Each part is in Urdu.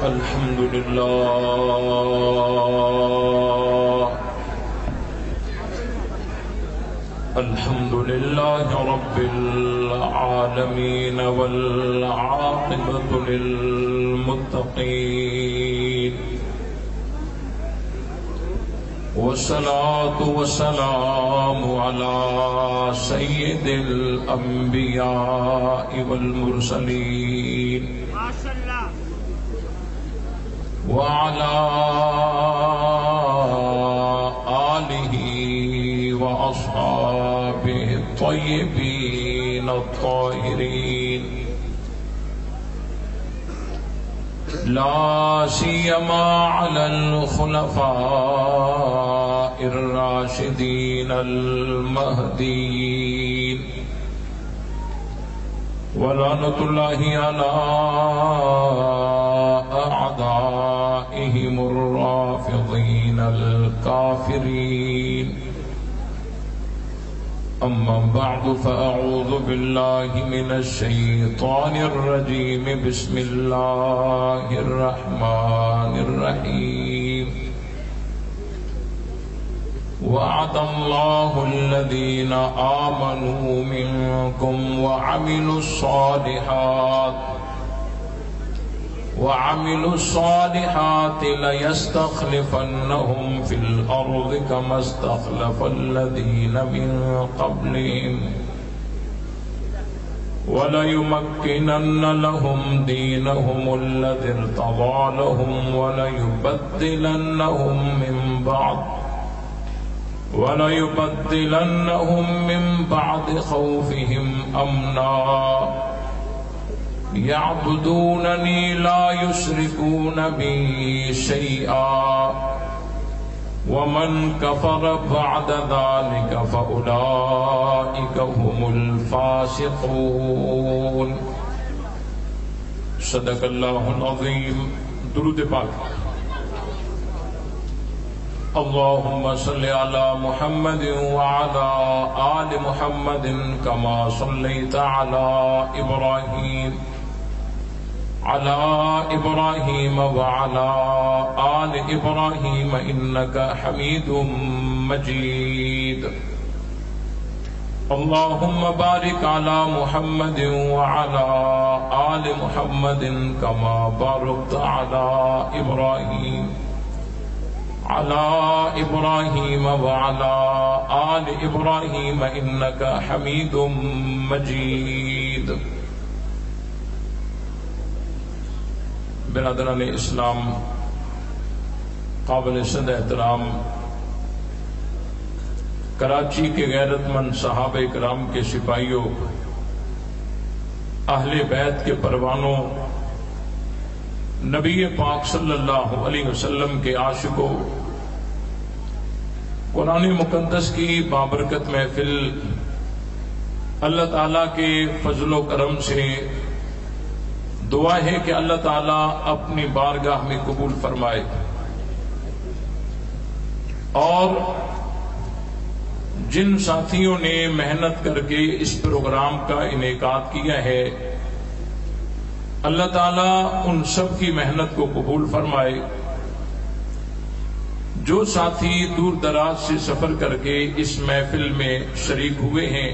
الحمد لله الحمد لله رب العالمين والعاقبة للمتقين والصلاة والسلام على سيد الأنبياء والمرسلين وعلى آله وأصحابه الطيبين الطاهرين لا سيما على الخلفاء الراشدين المهديين ولعنة الله على أعدائهم الرافضين الكافرين أما بعد فأعوذ بالله من الشيطان الرجيم بسم الله الرحمن الرحيم وعد الله الذين آمنوا منكم وعملوا الصالحات ليستخلفنهم في الأرض كما استخلف الذين من قبلهم وليمكنن لهم دينهم الذي ارتضى لهم وليبدلنهم من بعد خوفهم أمنا يعبدونني لا يشركون بي شيئا ومن كفر بعد ذلك فأولئك هم الفاسقون صدق اللہ العظیم. درود پاک. اللهم صل على محمد وعلى آل محمد كما صليت على إبراهيم وعلى آل إبراهيم إنك حميد مجيد. اللهم بارك على محمد وعلى آل محمد كما باركت على إبراهيم وعلى آل إبراهيم إنك حميد مجيد. برادران اسلام، قابل صد احترام کراچی کے غیرت مند صحابہ کرام کے سپاہیوں، اہل بیت کے پروانوں، نبی پاک صلی اللہ علیہ وسلم کے عاشقوں، قرآن مقدس کی بابرکت محفل اللہ تعالیٰ کے فضل و کرم سے دعا ہے کہ اللہ تعالیٰ اپنی بارگاہ میں قبول فرمائے، اور جن ساتھیوں نے محنت کر کے اس پروگرام کا انعقاد کیا ہے، اللہ تعالیٰ ان سب کی محنت کو قبول فرمائے. جو ساتھی دور دراز سے سفر کر کے اس محفل میں شریک ہوئے ہیں،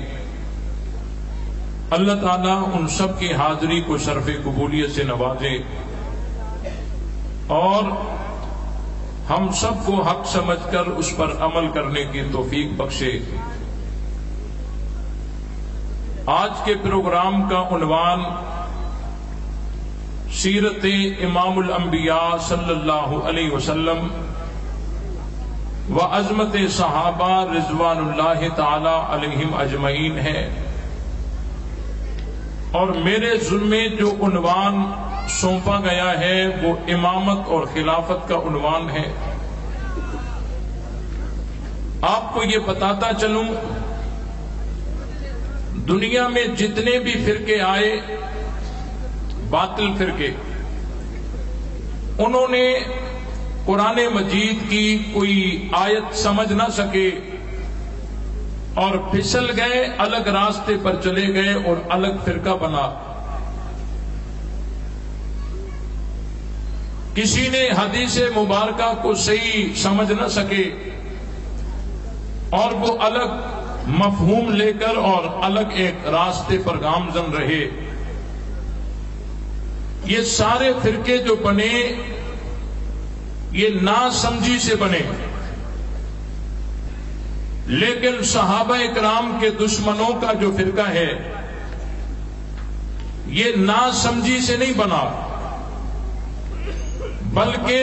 اللہ تعالیٰ ان سب کی حاضری کو شرف قبولیت سے نوازے اور ہم سب کو حق سمجھ کر اس پر عمل کرنے کی توفیق بخشے. آج کے پروگرام کا عنوان سیرت امام الانبیاء صلی اللہ علیہ وسلم و عظمت صحابہ رضوان اللہ تعالی علیہم اجمعین ہے، اور میرے ذمے جو عنوان سونپا گیا ہے وہ امامت اور خلافت کا عنوان ہے. آپ کو یہ بتاتا چلوں، دنیا میں جتنے بھی فرقے آئے، باطل فرقے، انہوں نے قرآن مجید کی کوئی آیت سمجھ نہ سکے اور پھسل گئے، الگ راستے پر چلے گئے اور الگ فرقہ بنا. کسی نے حدیث مبارکہ کو صحیح سمجھ نہ سکے اور وہ الگ مفہوم لے کر اور الگ ایک راستے پر گامزن رہے. یہ سارے فرقے جو بنے یہ ناسمجھی سے بنے، لیکن صحابہ اکرام کے دشمنوں کا جو فرقہ ہے یہ ناسمجھی سے نہیں بنا، بلکہ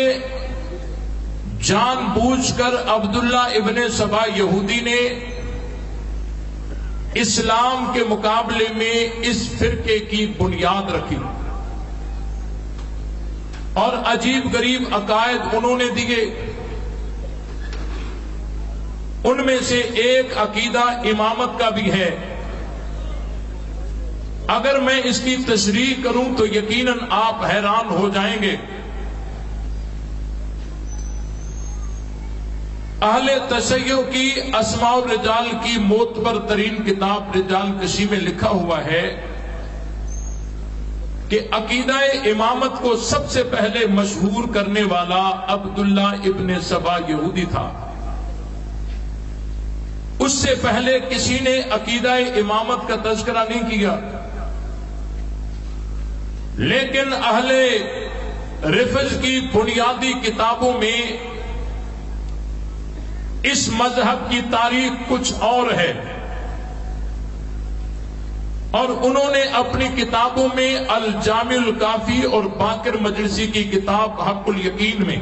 جان بوجھ کر عبداللہ ابن سبا یہودی نے اسلام کے مقابلے میں اس فرقے کی بنیاد رکھی اور عجیب غریب عقائد انہوں نے دیے. ان میں سے ایک عقیدہ امامت کا بھی ہے. اگر میں اس کی تشریح کروں تو یقیناً آپ حیران ہو جائیں گے. اہل تشیع کی اسماء الرجال کی معتبر ترین کتاب رجال کشی میں لکھا ہوا ہے کہ عقیدہ امامت کو سب سے پہلے مشہور کرنے والا عبداللہ ابن سبا یہودی تھا. اس سے پہلے کسی نے عقیدہ امامت کا تذکرہ نہیں کیا، لیکن اہل رفض کی بنیادی کتابوں میں اس مذہب کی تاریخ کچھ اور ہے، اور انہوں نے اپنی کتابوں میں الجامع الکافی اور باقر مجلسی کی کتاب حق الیقین میں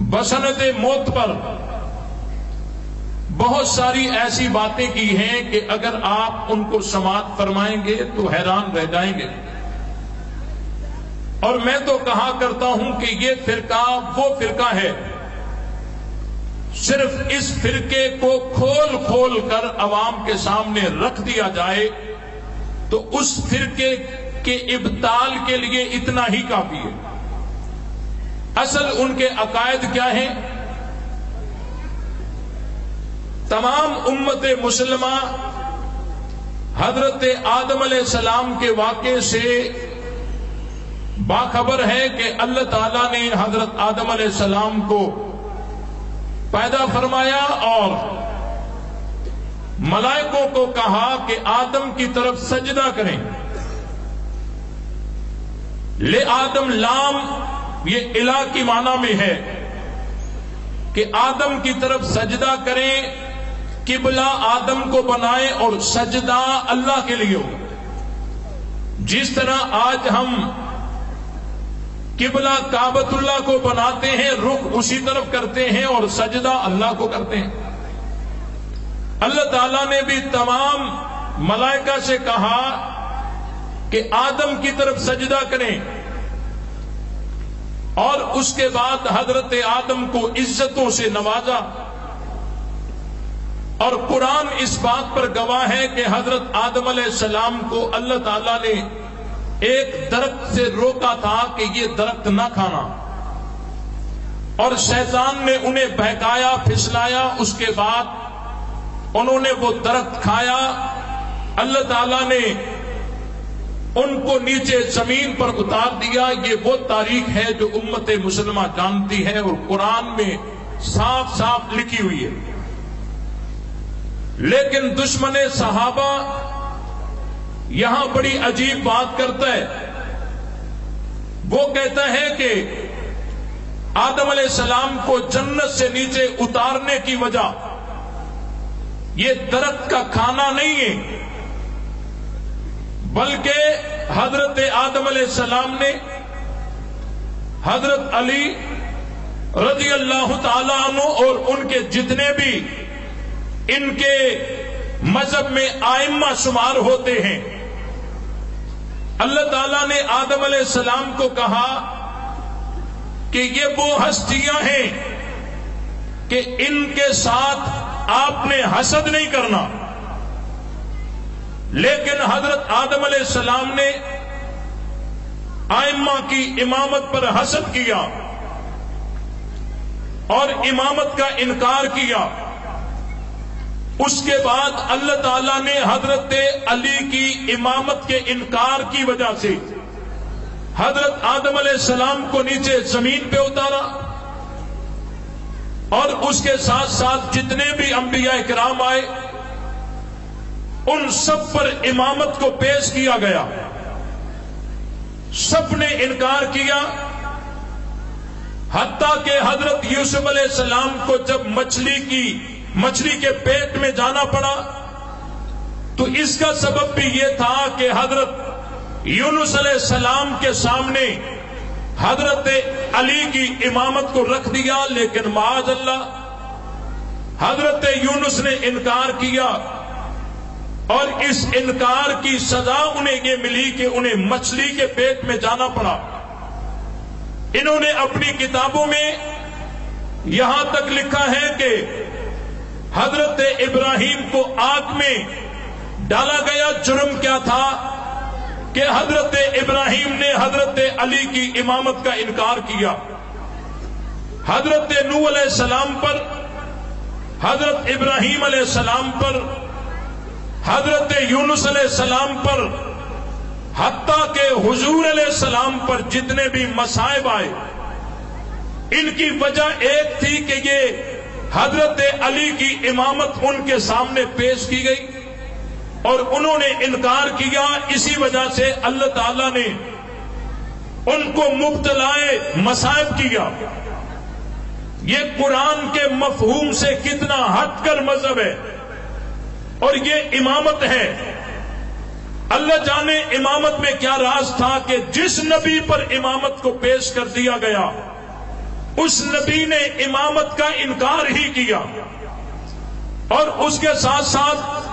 بسند معتبر بہت ساری ایسی باتیں کی ہیں کہ اگر آپ ان کو سماعت فرمائیں گے تو حیران رہ جائیں گے. اور میں تو کہا کرتا ہوں کہ یہ فرقہ وہ فرقہ ہے، صرف اس فرقے کو کھول کھول کر عوام کے سامنے رکھ دیا جائے تو اس فرقے کے ابطال کے لیے اتنا ہی کافی ہے. اصل ان کے عقائد کیا ہیں؟ تمام امت مسلمہ حضرت آدم علیہ السلام کے واقعے سے باخبر ہے کہ اللہ تعالیٰ نے حضرت آدم علیہ السلام کو پیدا فرمایا اور ملائکوں کو کہا کہ آدم کی طرف سجدہ کریں. لے آدم لام یہ الہ کی معنی میں ہے کہ آدم کی طرف سجدہ کریں، قبلہ آدم کو بنائے اور سجدہ اللہ کے لیے ہو. جس طرح آج ہم قبلہ کعبۃ اللہ کو بناتے ہیں، رخ اسی طرف کرتے ہیں اور سجدہ اللہ کو کرتے ہیں. اللہ تعالیٰ نے بھی تمام ملائکہ سے کہا کہ آدم کی طرف سجدہ کریں، اور اس کے بعد حضرت آدم کو عزتوں سے نوازا. اور قرآن اس بات پر گواہ ہے کہ حضرت آدم علیہ السلام کو اللہ تعالیٰ نے ایک درخت سے روکا تھا کہ یہ درخت نہ کھانا، اور شیطان نے انہیں بہکایا پھسلایا. اس کے بعد انہوں نے وہ درخت کھایا. اللہ تعالیٰ نے ان کو نیچے زمین پر اتار دیا. یہ وہ تاریخ ہے جو امت مسلمہ جانتی ہے اور قرآن میں صاف صاف لکھی ہوئی ہے. لیکن دشمن صحابہ یہاں بڑی عجیب بات کرتا ہے. وہ کہتا ہے کہ آدم علیہ السلام کو جنت سے نیچے اتارنے کی وجہ یہ درخت کا کھانا نہیں ہے، بلکہ حضرت آدم علیہ السلام نے حضرت علی رضی اللہ تعالیٰ عنہ اور ان کے جتنے بھی ان کے مذہب میں آئمہ شمار ہوتے ہیں، اللہ تعالیٰ نے آدم علیہ السلام کو کہا کہ یہ وہ ہستیاں ہیں کہ ان کے ساتھ آپ نے حسد نہیں کرنا. لیکن حضرت آدم علیہ السلام نے آئمہ کی امامت پر حسد کیا اور امامت کا انکار کیا. اس کے بعد اللہ تعالیٰ نے حضرت علی کی امامت کے انکار کی وجہ سے حضرت آدم علیہ السلام کو نیچے زمین پہ اتارا اور اس کے ساتھ ساتھ جتنے بھی انبیاء کرام آئے ان سب پر امامت کو پیش کیا گیا. سب نے انکار کیا، حتیٰ کہ حضرت یوسف علیہ السلام کو جب مچھلی کے پیٹ میں جانا پڑا تو اس کا سبب بھی یہ تھا کہ حضرت یونس علیہ السلام کے سامنے حضرت علی کی امامت کو رکھ دیا، لیکن معاذ اللہ حضرت یونس نے انکار کیا اور اس انکار کی سزا انہیں یہ ملی کہ انہیں مچھلی کے پیٹ میں جانا پڑا. انہوں نے اپنی کتابوں میں یہاں تک لکھا ہے کہ حضرت ابراہیم کو آگ میں ڈالا گیا. جرم کیا تھا کہ حضرت ابراہیم نے حضرت علی کی امامت کا انکار کیا. حضرت نوح علیہ السلام پر، حضرت ابراہیم علیہ السلام پر، حضرت یونس علیہ السلام پر، حتیٰ کہ حضور علیہ السلام پر جتنے بھی مصائب آئے ان کی وجہ ایک تھی کہ یہ حضرت علی کی امامت ان کے سامنے پیش کی گئی اور انہوں نے انکار کیا. اسی وجہ سے اللہ تعالی نے ان کو مبتلا مصائب کیا. یہ قرآن کے مفہوم سے کتنا ہٹ کر مذہب ہے اور یہ امامت ہے. اللہ جانے امامت میں کیا راز تھا کہ جس نبی پر امامت کو پیش کر دیا گیا اس نبی نے امامت کا انکار ہی کیا. اور اس کے ساتھ ساتھ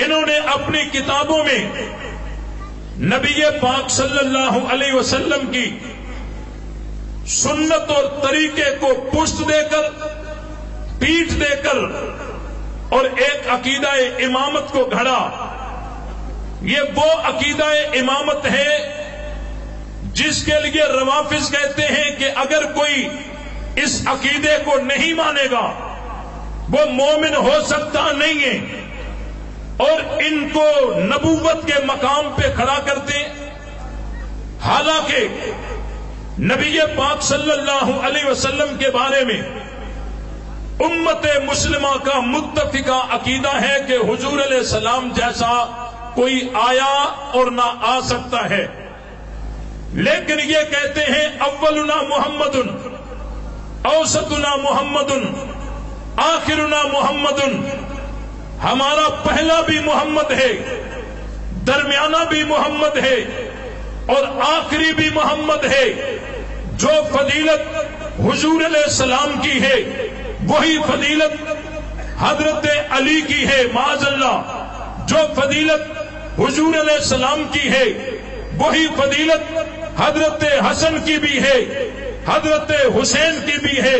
انہوں نے اپنی کتابوں میں نبی پاک صلی اللہ علیہ وسلم کی سنت اور طریقے کو پشت دے کر، پیٹھ دے کر اور ایک عقیدہ امامت کو گھڑا. یہ وہ عقیدہ امامت ہے جس کے لیے روافض کہتے ہیں کہ اگر کوئی اس عقیدے کو نہیں مانے گا وہ مومن ہو سکتا نہیں ہے، اور ان کو نبوت کے مقام پہ کھڑا کرتے ہیں. حالانکہ نبی پاک صلی اللہ علیہ وسلم کے بارے میں امت مسلمہ کا متفقہ عقیدہ ہے کہ حضور علیہ السلام جیسا کوئی آیا اور نہ آ سکتا ہے. لیکن یہ کہتے ہیں اولنا محمد، اوسطنا محمد، آخرنا محمد. ہمارا پہلا بھی محمد ہے، درمیانہ بھی محمد ہے اور آخری بھی محمد ہے. جو فضیلت حضور علیہ السلام کی ہے وہی فضیلت حضرت علی کی ہے معاذ اللہ. جو فضیلت حضور علیہ السلام کی ہے وہی فضیلت حضرت حسن کی بھی ہے، حضرت حسین کی بھی ہے.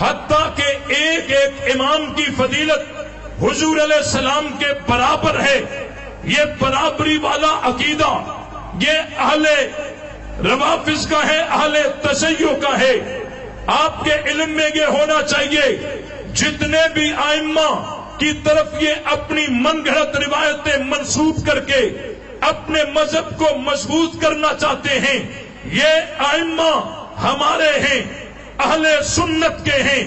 حتیٰ کہ ایک ایک امام کی فضیلت حضور علیہ السلام کے برابر ہے. یہ برابری والا عقیدہ یہ اہل روافض کا ہے، اہل تشیع کا ہے. آپ کے علم میں یہ ہونا چاہیے جتنے بھی ائمہ کی طرف یہ اپنی من گھڑت روایتیں منسوب کر کے اپنے مذہب کو مضبوط کرنا چاہتے ہیں، یہ ائمہ ہمارے ہیں، اہل سنت کے ہیں.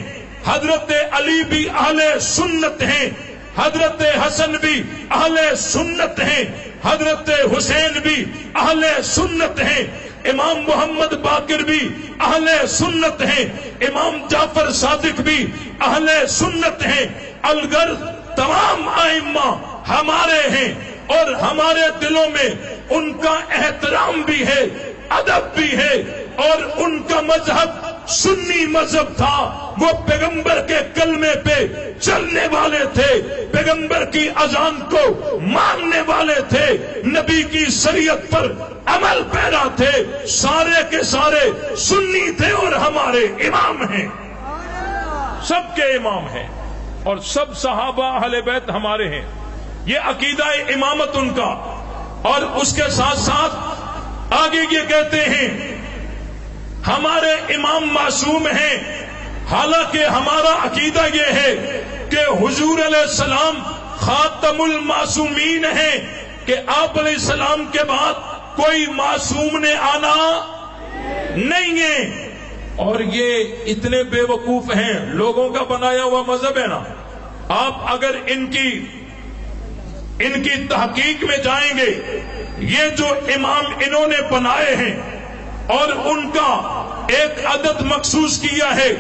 حضرت علی بھی اہل سنت ہیں، حضرت حسن بھی اہل سنت ہیں، حضرت حسین بھی اہل سنت ہیں، امام محمد باقر بھی اہل سنت ہیں، امام جعفر صادق بھی اہل سنت ہیں. الغرض تمام ائمہ ہمارے ہیں اور ہمارے دلوں میں ان کا احترام بھی ہے، ادب بھی ہے. اور ان کا مذہب سنی مذہب تھا. وہ پیغمبر کے کلمے پہ چلنے والے تھے، پیغمبر کی اذان کو ماننے والے تھے، نبی کی شریعت پر عمل پیرا تھے. سارے کے سارے سنی تھے اور ہمارے امام ہیں، سب کے امام ہیں اور سب صحابہ اہل بیت ہمارے ہیں. یہ عقیدہ امامت ان کا. اور اس کے ساتھ ساتھ آگے یہ کہتے ہیں ہمارے امام معصوم ہیں. حالانکہ ہمارا عقیدہ یہ ہے کہ حضور علیہ السلام خاتم المعصومین ہیں، کہ آپ علیہ السلام کے بعد کوئی معصوم نے آنا نہیں ہے. اور یہ اتنے بے وقوف ہیں، لوگوں کا بنایا ہوا مذہب ہے نا. آپ اگر ان کی تحقیق میں جائیں گے، یہ جو امام انہوں نے بنائے ہیں اور ان کا ایک عدد مخصوص کیا ہے،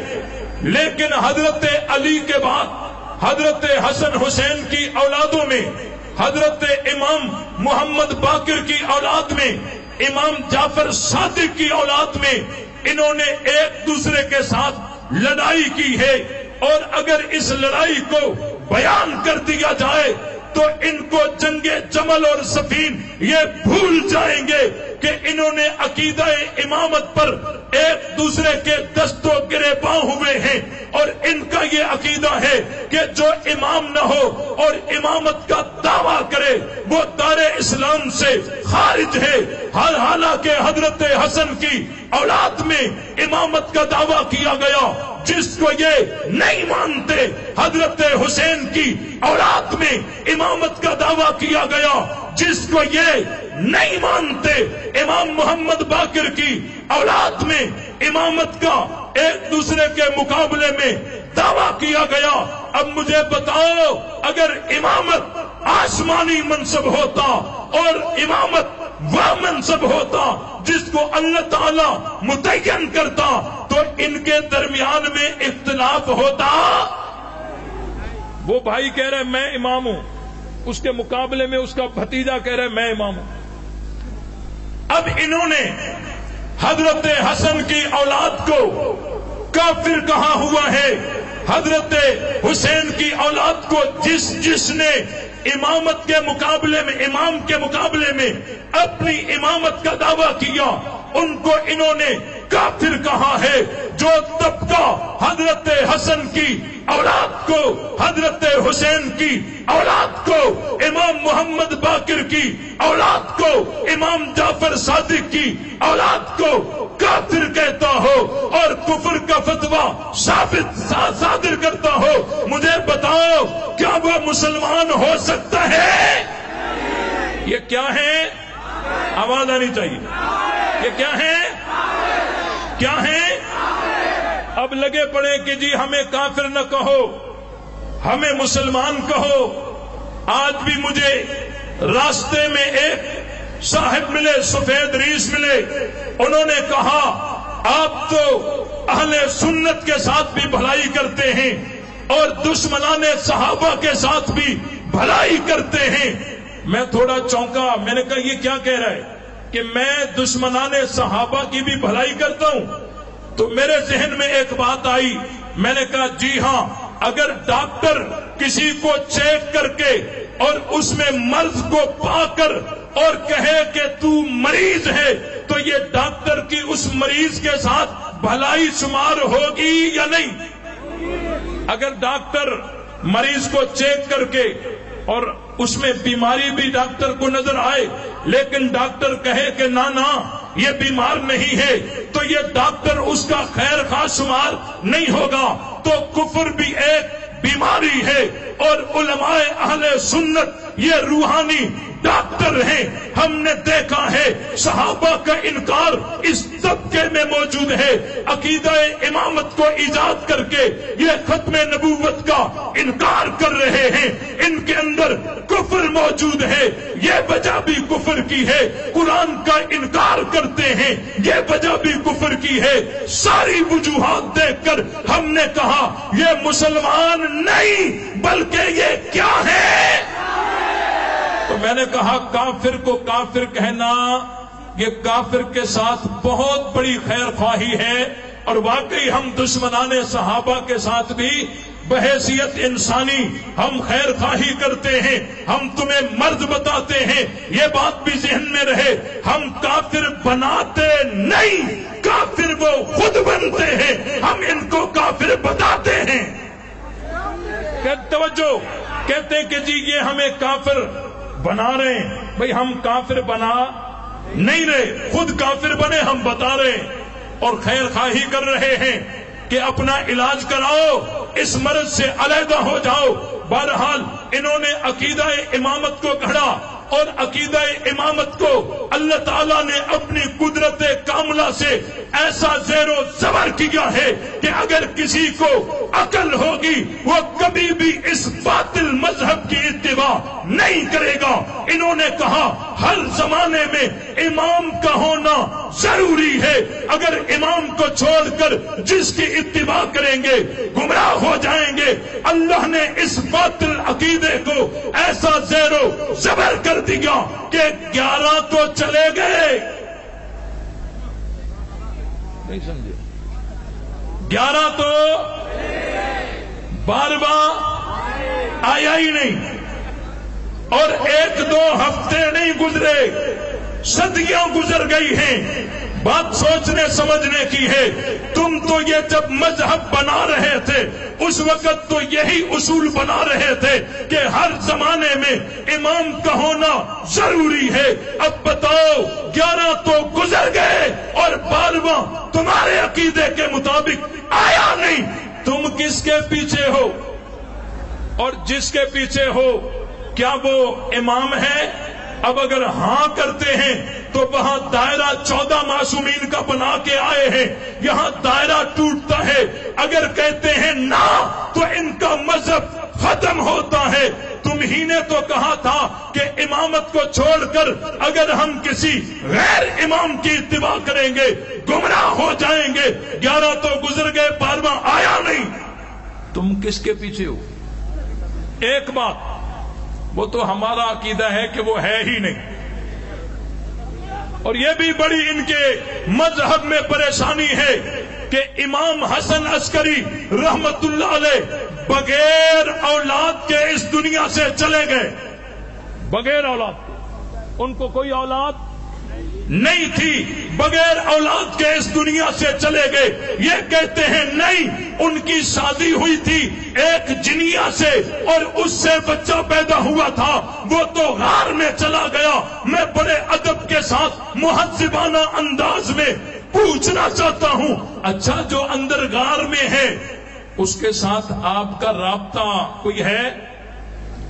لیکن حضرت علی کے بعد حضرت حسن حسین کی اولادوں میں، حضرت امام محمد باقر کی اولاد میں، امام جعفر صادق کی اولاد میں انہوں نے ایک دوسرے کے ساتھ لڑائی کی ہے. اور اگر اس لڑائی کو بیان کر دیا جائے تو ان کو جنگ جمل اور صفین یہ بھول جائیں گے کہ انہوں نے عقیدہ امامت پر ایک دوسرے کے دستوں گریباں ہوئے ہیں. اور ان کا یہ عقیدہ ہے کہ جو امام نہ ہو اور امامت کا دعویٰ کرے وہ دار اسلام سے خارج ہے. حالانکہ حضرت حسن کی اولاد میں امامت کا دعویٰ کیا گیا، جس کو یہ نہیں مانتے حضرت حسین کی اولاد میں امامت کا دعویٰ کیا گیا، جس کو یہ نہیں مانتے امام محمد باقر کی اولاد میں امامت کا ایک دوسرے کے مقابلے میں دعویٰ کیا گیا. اب مجھے بتاؤ، اگر امامت آسمانی منصب ہوتا اور امامت وہ منصب ہوتا جس کو اللہ تعالی متعین کرتا تو ان کے درمیان میں اختلاف ہوتا. وہ بھائی کہہ رہے میں امام ہوں، اس کے مقابلے میں اس کا بھتیجا کہہ رہے میں امام ہوں. اب انہوں نے حضرت حسن کی اولاد کو کافر کہا ہوا ہے. حضرت حسین کی اولاد کو جس نے امامت کے مقابلے میں، امام کے مقابلے میں اپنی امامت کا دعویٰ کیا، ان کو انہوں نے کافر کہا ہے. جو طبقہ حضرت حسن کی اولاد کو، حضرت حسین کی اولاد کو، امام محمد باقر کی اولاد کو، امام جعفر صادق کی اولاد کو کافر کہتا ہو اور کفر کا فتویٰ صادر کرتا ہو، مجھے بتاؤ کیا وہ مسلمان ہو سکتا ہے؟ یہ کیا ہے؟ آواز آنی چاہیے. یہ کیا ہے؟ کیا ہے؟ اب لگے پڑے کہ جی ہمیں کافر نہ کہو، ہمیں مسلمان کہو. آج بھی مجھے راستے میں ایک صاحب ملے، سفید ریش ملے، انہوں نے کہا آپ تو اہل سنت کے ساتھ بھی بھلائی کرتے ہیں اور دشمنان صحابہ کے ساتھ بھی بھلائی کرتے ہیں. میں تھوڑا چونکا، میں نے کہا یہ کیا کہہ رہا ہے کہ میں دشمنان صحابہ کی بھی بھلائی کرتا ہوں؟ تو میرے ذہن میں ایک بات آئی، میں نے کہا جی ہاں، اگر ڈاکٹر کسی کو چیک کر کے اور اس میں مرض کو پا کر اور کہے کہ تو مریض ہے تو یہ ڈاکٹر کی اس مریض کے ساتھ بھلائی شمار ہوگی یا نہیں؟ اگر ڈاکٹر مریض کو چیک کر کے اور اس میں بیماری بھی ڈاکٹر کو نظر آئے لیکن ڈاکٹر کہے کہ نہ یہ بیمار نہیں ہے تو یہ ڈاکٹر اس کا خیر خواہ شمار نہیں ہوگا. تو کفر بھی ایک بیماری ہے اور علماء اہل سنت یہ روحانی ڈاکٹر ہیں. ہم نے دیکھا ہے صحابہ کا انکار اس طبقے میں موجود ہے. عقیدہ امامت کو ایجاد کر کے یہ ختم نبوت کا انکار کر رہے ہیں. ان کے اندر کفر موجود ہے، یہ وجہ بھی کفر کی ہے. قرآن کا انکار کرتے ہیں، یہ وجہ بھی کفر کی ہے. ساری وجوہات دیکھ کر ہم نے کہا یہ مسلمان نہیں بلکہ یہ کیا ہے؟ تو میں نے کہا کافر کو کافر کہنا یہ کافر کے ساتھ بہت بڑی خیر خواہی ہے. اور واقعی ہم دشمنان صحابہ کے ساتھ بھی بحیثیت انسانی ہم خیر خواہی کرتے ہیں. ہم تمہیں مرد بتاتے ہیں، یہ بات بھی ذہن میں رہے. ہم کافر بناتے نہیں، کافر وہ خود بنتے ہیں، ہم ان کو کافر بتاتے ہیں. توجہ، کہتے ہیں کہ جی یہ ہمیں کافر بنا رہے ہیں. بھئی ہم کافر بنا نہیں رہے، خود کافر بنے ہم بتا رہے ہیں اور خیر خواہی کر رہے ہیں کہ اپنا علاج کراؤ، اس مرض سے علیحدہ ہو جاؤ. بہرحال انہوں نے عقیدہ امامت کو گھڑا اور عقیدہ امامت کو اللہ تعالیٰ نے اپنی قدرت کاملہ سے ایسا زیر و زبر کیا ہے کہ اگر کسی کو عقل ہوگی وہ کبھی بھی اس باطل مذہب کی اتباع نہیں کرے گا۔ انہوں نے کہا ہر زمانے میں امام کا ہونا ضروری ہے، اگر امام کو چھوڑ کر جس کی اتباع کریں گے گمراہ ہو جائیں گے۔ اللہ نے اس باطل عقیدے کو ایسا زیر و زبر کر دیا کہ 11 تو چلے گئے، نہیں سمجھے، 11 تو 12واں آیا ہی نہیں، اور 1-2 ہفتے نہیں گزرے، صدیاں گزر گئی ہیں۔ بات سوچنے سمجھنے کی ہے۔ تم تو یہ جب مذہب بنا رہے تھے اس وقت تو یہی اصول بنا رہے تھے کہ ہر زمانے میں امام کا ہونا ضروری ہے۔ اب بتاؤ 11 تو گزر گئے اور 12واں تمہارے عقیدے کے مطابق آیا نہیں، تم کس کے پیچھے ہو؟ اور جس کے پیچھے ہو کیا وہ امام ہے؟ اب اگر ہاں کرتے ہیں تو وہاں دائرہ 14 معصومین کا بنا کے آئے ہیں، یہاں دائرہ ٹوٹتا ہے۔ اگر کہتے ہیں نہ تو ان کا مذہب ختم ہوتا ہے۔ تم ہی نے تو کہا تھا کہ امامت کو چھوڑ کر اگر ہم کسی غیر امام کی اتباع کریں گے گمراہ ہو جائیں گے۔ 11 تو گزر گئے، 12واں آیا نہیں، تم کس کے پیچھے ہو؟ ایک بات، وہ تو ہمارا عقیدہ ہے کہ وہ ہے ہی نہیں، اور یہ بھی بڑی ان کے مذہب میں پریشانی ہے کہ امام حسن عسکری رحمت اللہ علیہ بغیر اولاد کے اس دنیا سے چلے گئے، بغیر اولاد، ان کو کوئی اولاد نہیں تھی، بغیر اولاد کے اس دنیا سے چلے گئے۔ یہ کہتے ہیں نہیں، ان کی شادی ہوئی تھی ایک جنیا سے اور اس سے بچہ پیدا ہوا تھا، وہ تو غار میں چلا گیا۔ میں بڑے ادب کے ساتھ مہذبانہ انداز میں پوچھنا چاہتا ہوں، اچھا جو اندر غار میں ہے اس کے ساتھ آپ کا رابطہ کوئی ہے؟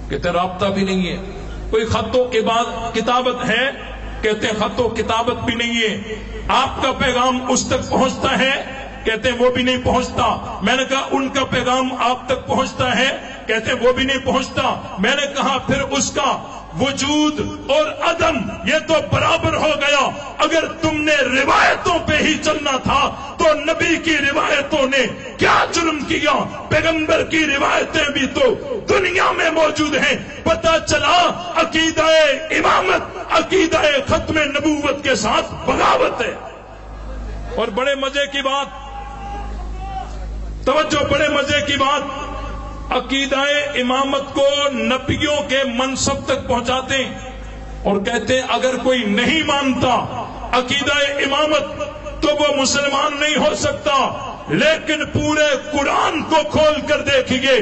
کہتے رابطہ بھی نہیں ہے۔ کوئی خط و کتابت ہے؟ کہتے ہیں خط و کتابت بھی نہیں ہے۔ آپ کا پیغام اس تک پہنچتا ہے؟ کہتے ہیں وہ بھی نہیں پہنچتا۔ میں نے کہا ان کا پیغام آپ تک پہنچتا ہے؟ کہتے ہیں وہ بھی نہیں پہنچتا۔ میں نے کہا پھر اس کا وجود اور عدم یہ تو برابر ہو گیا۔ اگر تم نے روایتوں پہ ہی چلنا تھا تو نبی کی روایتوں نے کیا جرم کیا؟ پیغمبر کی روایتیں بھی تو دنیا میں موجود ہیں۔ پتہ چلا عقیدہ امامت عقیدہ ختم نبوت کے ساتھ بغاوت ہے۔ اور بڑے مزے کی بات، توجہ، بڑے مزے کی بات، عقیدہ امامت کو نبیوں کے منصب تک پہنچاتے ہیں اور کہتے ہیں اگر کوئی نہیں مانتا عقیدہ امامت تو وہ مسلمان نہیں ہو سکتا۔ لیکن پورے قرآن کو کھول کر دیکھیے،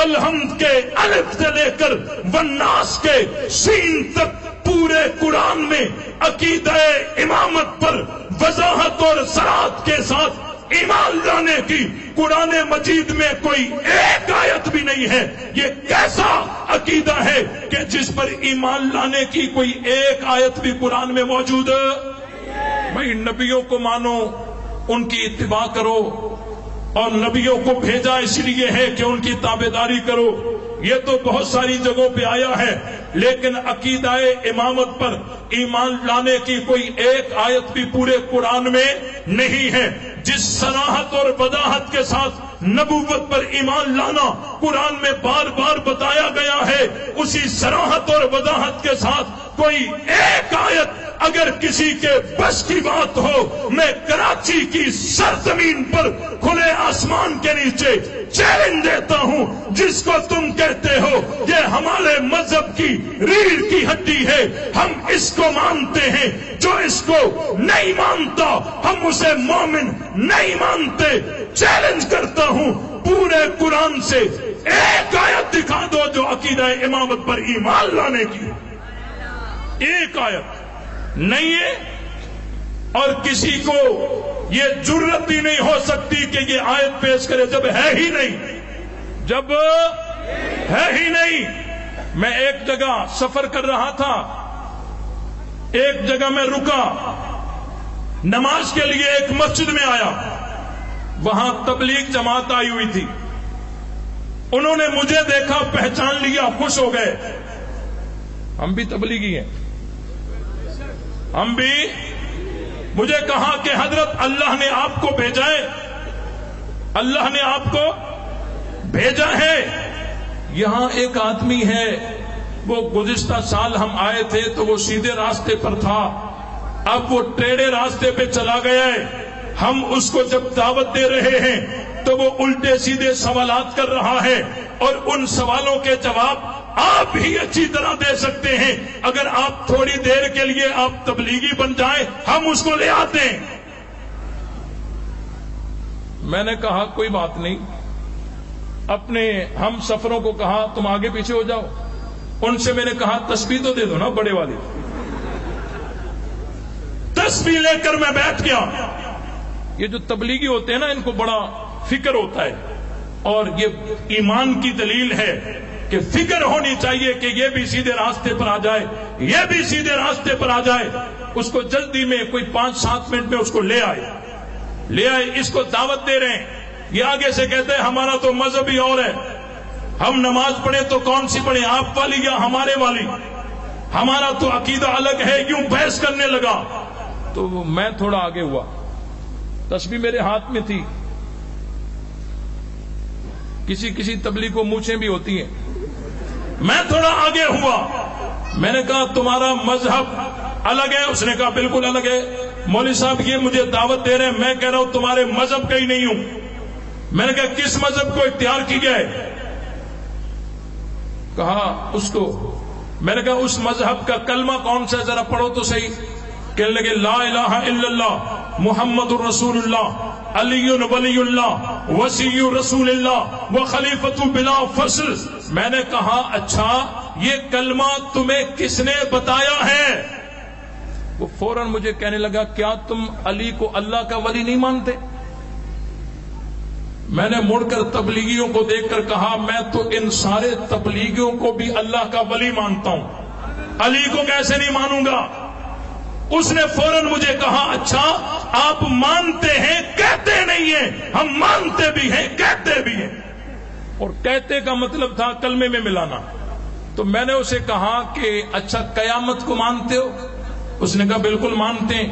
الحمد کے الف سے لے کر والناس کے سین تک پورے قرآن میں عقیدہ امامت پر وضاحت اور صراحت کے ساتھ ایمان لانے کی قرآن مجید میں کوئی ایک آیت بھی نہیں ہے۔ یہ کیسا عقیدہ ہے کہ جس پر ایمان لانے کی کوئی ایک آیت بھی قرآن میں موجود ہے؟ بھائی نبیوں کو مانو، ان کی اتباع کرو، اور نبیوں کو بھیجا اس لیے ہے کہ ان کی تابعداری کرو۔ یہ تو بہت ساری جگہوں پہ آیا ہے، لیکن عقیدہ امامت پر ایمان لانے کی کوئی ایک آیت بھی پورے قرآن میں نہیں ہے۔ جس صراحت اور وضاحت کے ساتھ نبوت پر ایمان لانا قرآن میں بار بار بتایا گیا ہے، اسی صراحت اور وضاحت کے ساتھ کوئی ایک آیت اگر کسی کے بس کی بات ہو، میں کراچی کی سرزمین پر کھلے آسمان کے نیچے چیلنج دیتا ہوں، جس کو تم کہتے ہو یہ ہمارے مذہب کی ریڑھ کی ہڈی ہے، ہم اس کو مانتے ہیں، جو اس کو نہیں مانتا ہم اسے مومن نہیں مانتے۔ چیلنج کرتا ہوں، پورے قرآن سے ایک آیت دکھا دو جو عقیدہ امامت پر ایمان لانے کی، ایک آیت نہیں ہے۔ اور کسی کو یہ جرت بھی نہیں ہو سکتی کہ یہ آیت پیش کرے جب ہے ہی نہیں، جب ہے ہی نہیں۔ میں ایک جگہ سفر کر رہا تھا، ایک جگہ میں رکا نماز کے لیے، ایک مسجد میں آیا، وہاں تبلیغ جماعت آئی ہوئی تھی، انہوں نے مجھے دیکھا، پہچان لیا، خوش ہو گئے، ہم بھی تبلیغی ہیں، ہم بھی۔ مجھے کہا کہ حضرت اللہ نے آپ کو بھیجا ہے، اللہ نے آپ کو بھیجا ہے۔ یہاں ایک آدمی ہے، وہ گزشتہ سال ہم آئے تھے تو وہ سیدھے راستے پر تھا، اب وہ ٹیڑھے راستے پہ چلا گیا ہے، ہم اس کو جب دعوت دے رہے ہیں تو وہ الٹے سیدھے سوالات کر رہا ہے، اور ان سوالوں کے جواب آپ بھی اچھی طرح دے سکتے ہیں، اگر آپ تھوڑی دیر کے لیے آپ تبلیغی بن جائیں ہم اس کو لے آتے ہیں۔ میں نے کہا کوئی بات نہیں، اپنے ہم سفروں کو کہا تم آگے پیچھے ہو جاؤ، ان سے میں نے کہا تسبیح تو دے دو نا بڑے والی، تسبیح لے کر میں بیٹھ گیا۔ یہ جو تبلیغی ہوتے ہیں نا ان کو بڑا فکر ہوتا ہے، اور یہ ایمان کی دلیل ہے کہ فکر ہونی چاہیے کہ یہ بھی سیدھے راستے پر آ جائے، یہ بھی سیدھے راستے پر آ جائے۔ اس کو جلدی میں کوئی 5-7 منٹ میں اس کو لے آئے، اس کو دعوت دے رہے ہیں، یہ آگے سے کہتے ہیں ہمارا تو مذہب ہی اور ہے، ہم نماز پڑھیں تو کون سی پڑھیں، آپ والی یا ہمارے والی، ہمارا تو عقیدہ الگ ہے، یوں بحث کرنے لگا۔ تو میں تھوڑا آگے ہوا، تسبیح میرے ہاتھ میں تھی، کسی تبلیغ کو مونچھیں بھی ہوتی ہیں، میں تھوڑا آگے ہوا، میں نے کہا تمہارا مذہب الگ ہے، اس نے کہا بالکل الگ ہے، مولوی صاحب یہ مجھے دعوت دے رہے ہیں، میں کہہ رہا ہوں تمہارے مذہب کا ہی نہیں ہوں۔ میں نے کہا کس مذہب کو اختیار کیا ہے؟ کہا اس کو، میں نے کہا اس مذہب کا کلمہ کون سا ہے ذرا پڑھو تو صحیح۔ کہنے لگے لا الہ الا اللہ محمد الرسول اللہ علی ولی اللہ وصی رسول اللہ و خلیفۃ بلا فصل۔ میں نے کہا اچھا یہ کلمہ تمہیں کس نے بتایا ہے؟ وہ فوراً مجھے کہنے لگا کیا تم علی کو اللہ کا ولی نہیں مانتے؟ میں نے مڑ کر تبلیغیوں کو دیکھ کر کہا میں تو ان سارے تبلیغیوں کو بھی اللہ کا ولی مانتا ہوں، علی کو کیسے نہیں مانوں گا؟ اس نے فوراً مجھے کہا اچھا آپ مانتے ہیں کہتے نہیں ہیں؟ ہم مانتے بھی ہیں کہتے بھی ہیں۔ اور کہتے کا مطلب تھا کلمے میں ملانا۔ تو میں نے اسے کہا کہ اچھا قیامت کو مانتے ہو؟ اس نے کہا بالکل مانتے ہیں۔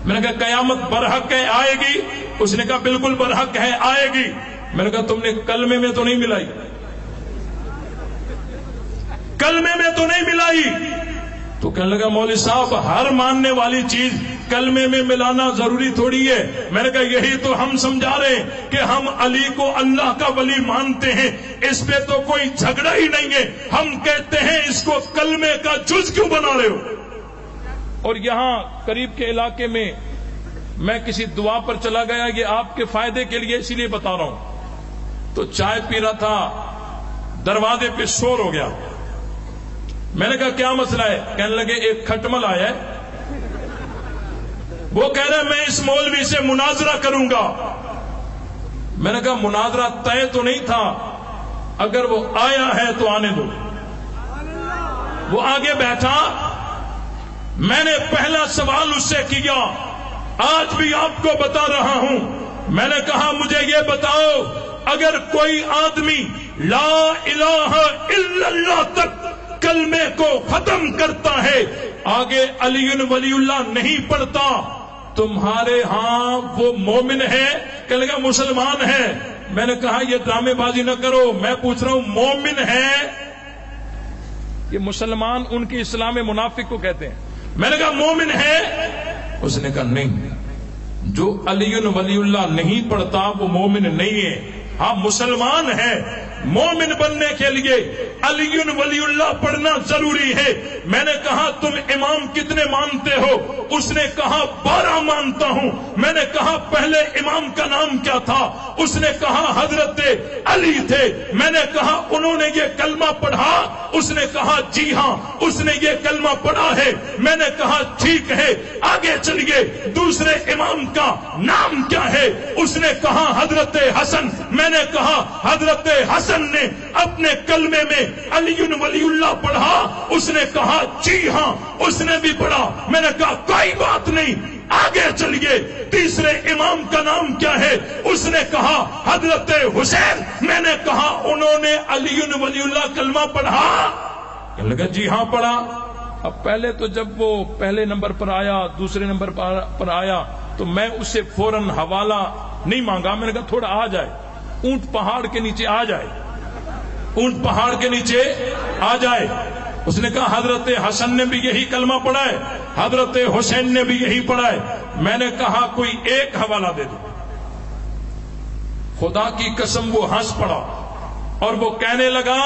میں نے کہا قیامت برحق ہے آئے گی؟ اس نے کہا بالکل برحق ہے آئے گی۔ میں نے کہا تم نے کلمے میں تو نہیں ملائی، کلمے میں تو نہیں ملائی؟ تو کہنے لگا مولوی صاحب ہر ماننے والی چیز کلمے میں ملانا ضروری تھوڑی ہے۔ میں نے کہا یہی تو ہم سمجھا رہے ہیں کہ ہم علی کو اللہ کا ولی مانتے ہیں، اس پہ تو کوئی جھگڑا ہی نہیں ہے، ہم کہتے ہیں اس کو کلمے کا جز کیوں بنا رہے ہو؟ اور یہاں قریب کے علاقے میں کسی دعا پر چلا گیا، یہ آپ کے فائدے کے لیے اسی لیے بتا رہا ہوں۔ تو چائے پی رہا تھا، دروازے پہ شور ہو گیا، میں نے کہا کیا مسئلہ ہے؟ کہنے لگے ایک کھٹمل آیا ہے، وہ کہہ رہا ہے میں اس مولوی سے مناظرہ کروں گا۔ میں نے کہا مناظرہ طے تو نہیں تھا، اگر وہ آیا ہے تو آنے دو۔ وہ آگے بیٹھا، میں نے پہلا سوال اس سے کیا، آج بھی آپ کو بتا رہا ہوں، میں نے کہا مجھے یہ بتاؤ اگر کوئی آدمی لا الہ الا اللہ تک کلمے کو ختم کرتا ہے، آگے علی ولی اللہ نہیں پڑھتا، تمہارے ہاں وہ مومن ہے؟ کہنے لگا مسلمان ہے۔ میں نے کہا یہ ڈرامے بازی نہ کرو، میں پوچھ رہا ہوں مومن ہے؟ یہ مسلمان ان کی اسلام منافق کو کہتے ہیں۔ میں نے کہا مومن ہے؟ اس نے کہا نہیں، جو علی ولی اللہ نہیں پڑھتا وہ مومن نہیں ہے، ہاں مسلمان ہے۔ مومن بننے کے لیے علی ولی اللہ پڑھنا ضروری ہے۔ میں نے کہا تم امام کتنے مانتے ہو؟ اس نے کہا 12 مانتا ہوں۔ میں نے کہا پہلے امام کا نام کیا تھا؟ اس نے کہا حضرت علی تھے۔ میں نے کہا انہوں نے یہ کلمہ پڑھا؟ اس نے کہا جی ہاں اس نے یہ کلمہ پڑھا ہے۔ میں نے کہا ٹھیک ہے آگے چلیے، دوسرے امام کا نام کیا ہے؟ اس نے کہا حضرت حسن۔ میں نے کہا حضرت حسن حسن نے اپنے کلمے میں علی ولی اللہ پڑھا؟ اس نے کہا جی ہاں اس نے بھی پڑھا۔ میں نے کہا کوئی بات نہیں، آگے چلیے، تیسرے امام کا نام کیا ہے؟ اس نے کہا حضرت حسین۔ میں نے کہا انہوں نے علی ولی اللہ کلمہ پڑھا؟ کہنے لگا جی ہاں پڑھا۔ اب پہلے تو جب وہ پہلے نمبر پر آیا، دوسرے نمبر پر آیا، تو میں اسے فوراً حوالہ نہیں مانگا۔ میں نے کہا تھوڑا آ جائے، اونٹ پہاڑ کے نیچے آ جائے، اونٹ پہاڑ کے نیچے آ جائے۔ اس نے کہا حضرت حسن نے بھی یہی کلمہ پڑھا ہے، حضرت حسین نے بھی یہی پڑھا ہے۔ میں نے کہا کوئی ایک حوالہ دے دو۔ خدا کی قسم وہ ہنس پڑا اور وہ کہنے لگا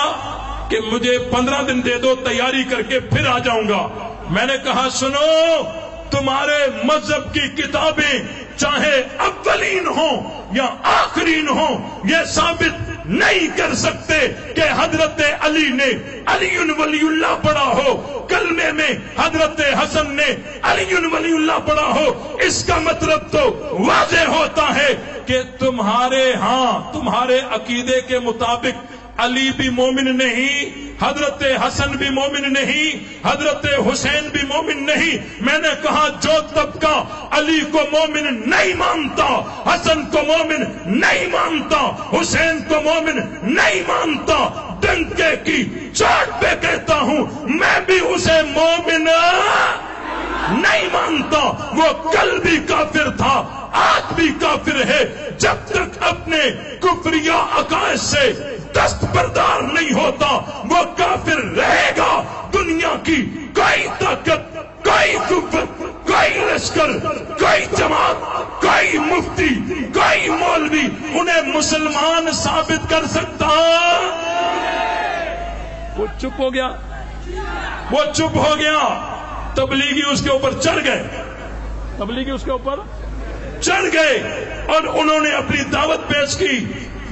کہ مجھے 15 دن دے دو، تیاری کر کے پھر آ جاؤں گا۔ میں نے کہا سنو، تمہارے مذہب کی کتابیں چاہے اولین ہوں یا آخرین ہوں، یہ ثابت نہیں کر سکتے کہ حضرت علی نے علی ولی اللہ پڑھا ہو، کلمے میں حضرت حسن نے علی ولی اللہ پڑھا ہو۔ اس کا مطلب تو واضح ہوتا ہے کہ تمہارے ہاں، تمہارے عقیدے کے مطابق علی بھی مومن نہیں، حضرت حسن بھی مومن نہیں، حضرت حسین بھی مومن نہیں۔ میں نے کہا جو طبقہ علی کو مومن نہیں مانتا، حسن کو مومن نہیں مانتا، حسین کو مومن نہیں مانتا، ڈنکے کی چوٹ پہ کہتا ہوں میں بھی اسے مومن نہیں مانتا۔ وہ کل بھی کافر تھا، آج بھی کافر ہے۔ جب تک اپنے کفریہ عقائد سے دستبردار نہیں ہوتا وہ کافر رہے گا۔ دنیا کی کوئی طاقت، کوئی قوت، کوئی لشکر، کوئی جماعت، کوئی مفتی، کوئی مولوی انہیں مسلمان ثابت کر سکتا؟ وہ چپ ہو گیا، وہ چپ ہو گیا۔ تبلیغی اس کے اوپر چڑھ گئے، تبلیغی اس کے اوپر چڑھ گئے اور انہوں نے اپنی دعوت پیش کی،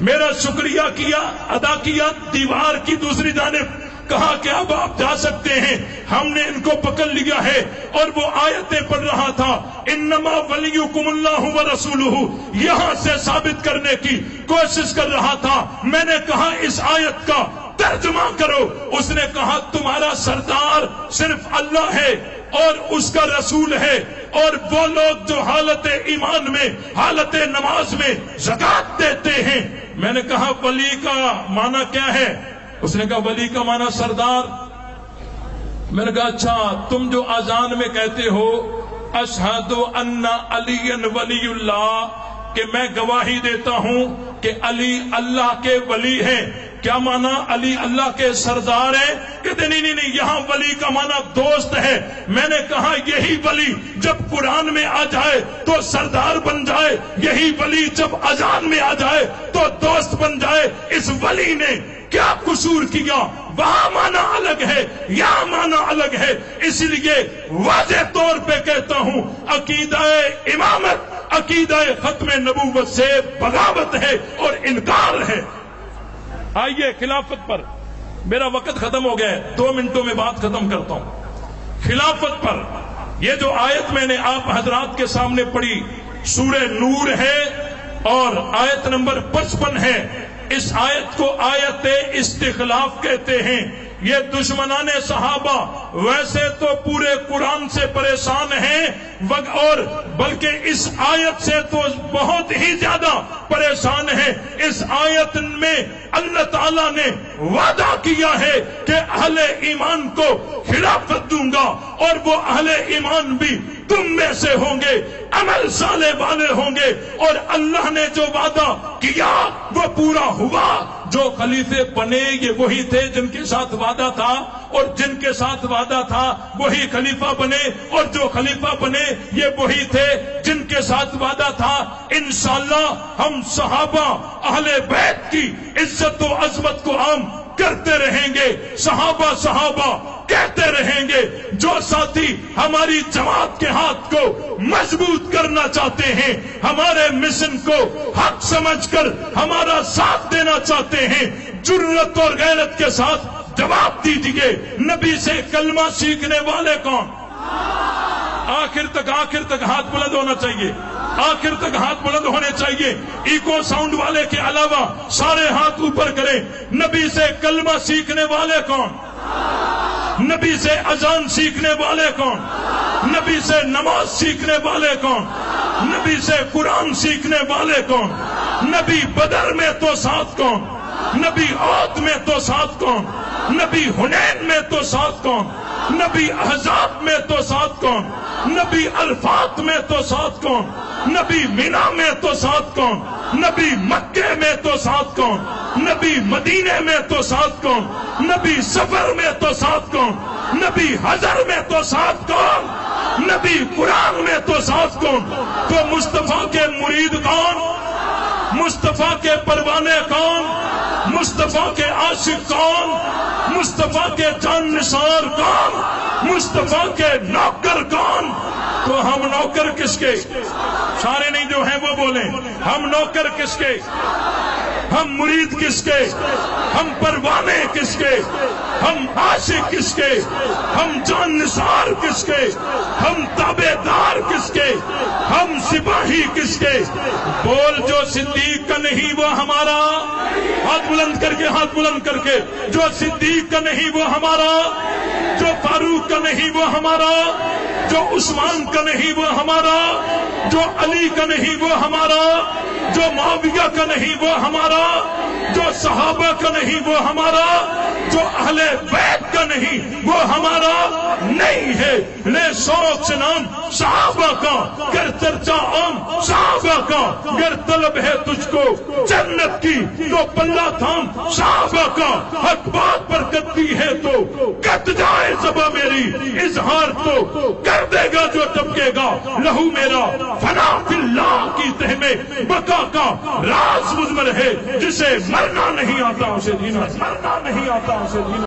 میرا شکریہ کیا، ادا کیا۔ دیوار کی دوسری جانب کہا کہ اب آپ جا سکتے ہیں، ہم نے ان کو پکڑ لیا ہے۔ اور وہ آیتیں پڑھ رہا تھا، انما ولیکم اللہ ورسولہ، یہاں سے ثابت کرنے کی کوشش کر رہا تھا۔ میں نے کہا اس آیت کا ترجمہ کرو۔ اس نے کہا تمہارا سردار صرف اللہ ہے اور اس کا رسول ہے، اور وہ لوگ جو حالت ایمان میں، حالت نماز میں زکات دیتے ہیں۔ میں نے کہا ولی کا معنی کیا ہے؟ اس نے کہا ولی کا معنی سردار۔ میں نے کہا اچھا تم جو اذان میں کہتے ہو اشہد ان علی ولی اللہ، کہ میں گواہی دیتا ہوں کہ علی اللہ کے ولی ہیں، کیا معنی علی اللہ کے سردار ہیں؟ کہتے نہیں، یہاں ولی کا معنی دوست ہے۔ میں نے کہا یہی ولی جب قرآن میں آ جائے تو سردار بن جائے، یہی ولی جب اذان میں آ جائے تو دوست بن جائے۔ اس ولی نے کیا قصور کیا؟ وہاں معنی الگ ہے، یہاں معنی الگ ہے۔ اس لیے واضح طور پہ کہتا ہوں عقیدہ امامت، عقیدہ ختم نبوت سے بغاوت ہے اور انکار ہے۔ آئیے خلافت پر، میرا وقت ختم ہو گیا ہے، 2 منٹوں میں بات ختم کرتا ہوں۔ خلافت پر یہ جو آیت میں نے آپ حضرات کے سامنے پڑھی سورہ نور ہے اور آیت نمبر 55 ہے۔ اس آیت کو آیت استخلاف کہتے ہیں۔ یہ دشمنان صحابہ ویسے تو پورے قرآن سے پریشان ہیں اور بلکہ اس آیت سے تو بہت ہی زیادہ پریشان ہیں۔ اس آیت میں اللہ تعالیٰ نے وعدہ کیا ہے کہ اہل ایمان کو خلافت دوں گا اور وہ اہل ایمان بھی تم میں سے ہوں گے، عمل صالح والے ہوں گے، اور اللہ نے جو وعدہ کیا وہ پورا ہوا۔ جو خلیفے بنے یہ وہی تھے جن کے ساتھ وعدہ تھا، اور جن کے ساتھ وعدہ تھا وہی خلیفہ بنے، اور جو خلیفہ بنے یہ وہی تھے جن کے ساتھ وعدہ تھا۔ انشاءاللہ ہم صحابہ اہل بیت کی عزت و عظمت کو عام کرتے رہیں گے، صحابہ کہتے رہیں گے۔ جو ساتھی ہماری جماعت کے ہاتھ کو مضبوط کرنا چاہتے ہیں، ہمارے مشن کو حق سمجھ کر ہمارا ساتھ دینا چاہتے ہیں، جرأت اور غیرت کے ساتھ جواب دیجئے، نبی سے کلمہ سیکھنے والے کون؟ آخر تک ہاتھ بلند ہونا چاہیے، آخر تک ہاتھ بلند ہونے چاہیے۔ چاہیے. ایکو ساؤنڈ والے کے علاوہ سارے ہاتھ اوپر کریں. نبی سے کلمہ سیکھنے والے کون؟ نبی سے اذان سیکھنے والے کون؟ نبی سے نماز سیکھنے والے کون؟ نبی سے قرآن سیکھنے والے کون؟ نبی بدر میں تو ساتھ کون؟ نبی عہد میں تو ساتھ کون؟ نبی حنین میں تو ساتھ کون؟ نبی احزاب میں تو ساتھ کون؟ نبی عرفات میں تو ساتھ کون؟ نبی مینا میں تو ساتھ کون؟ نبی مکے میں تو ساتھ کون؟ نبی مدینے میں تو ساتھ کون؟ نبی سفر میں تو ساتھ کون؟ نبی حضر میں تو ساتھ کون؟ نبی قرآن میں تو ساتھ کون؟ تو مصطفیٰ کے مرید کون؟ مصطفیٰ کے پروانے کون؟ مصطفیٰ کے عاشق کون؟ مصطفیٰ کے جان نثار کون؟ مصطفیٰ کے نوکر کون؟ تو ہم نوکر کس کے؟ سارے نہیں جو ہیں وہ بولیں. ہم نوکر کس کے؟ ہم مرید کس کے؟ ہم پروانے کس کے؟ ہم عاشق کس کے؟ ہم جان نثار کس کے؟ ہم تابع دار کس کے؟ ہم سپاہی کس کے؟ بول جو صدیق کا نہیں وہ ہمارا. ہاتھ بلند کر کے، ہاتھ بلند کر کے. جو صدیق کا نہیں وہ ہمارا. جو فاروق کا نہیں وہ ہمارا. جو عثمان کا نہیں وہ ہمارا. جو علی کا نہیں وہ ہمارا. جو معاویہ کا نہیں وہ ہمارا. جو صحابہ کا نہیں وہ ہمارا. جو اہل بیت کا نہیں وہ ہمارا نہیں ہے. لے شوق سے نام صحابہ کا، گر چرچا عام صحابہ کا. گر طلب ہے تجھ کو جنت کی تو پلہ تھام صحابہ کا. حق بات پر کتتی ہے تو کٹ جائے زباں میری، اظہار تو کر دے گا جو ٹپکے گا. لہو میرا فنا فی اللہ کی تہ میں بقا کا راز مضمر ہے. جسے مرنا نہیں آتا اسے جینا، مرنا نہیں آتا اسے جینا.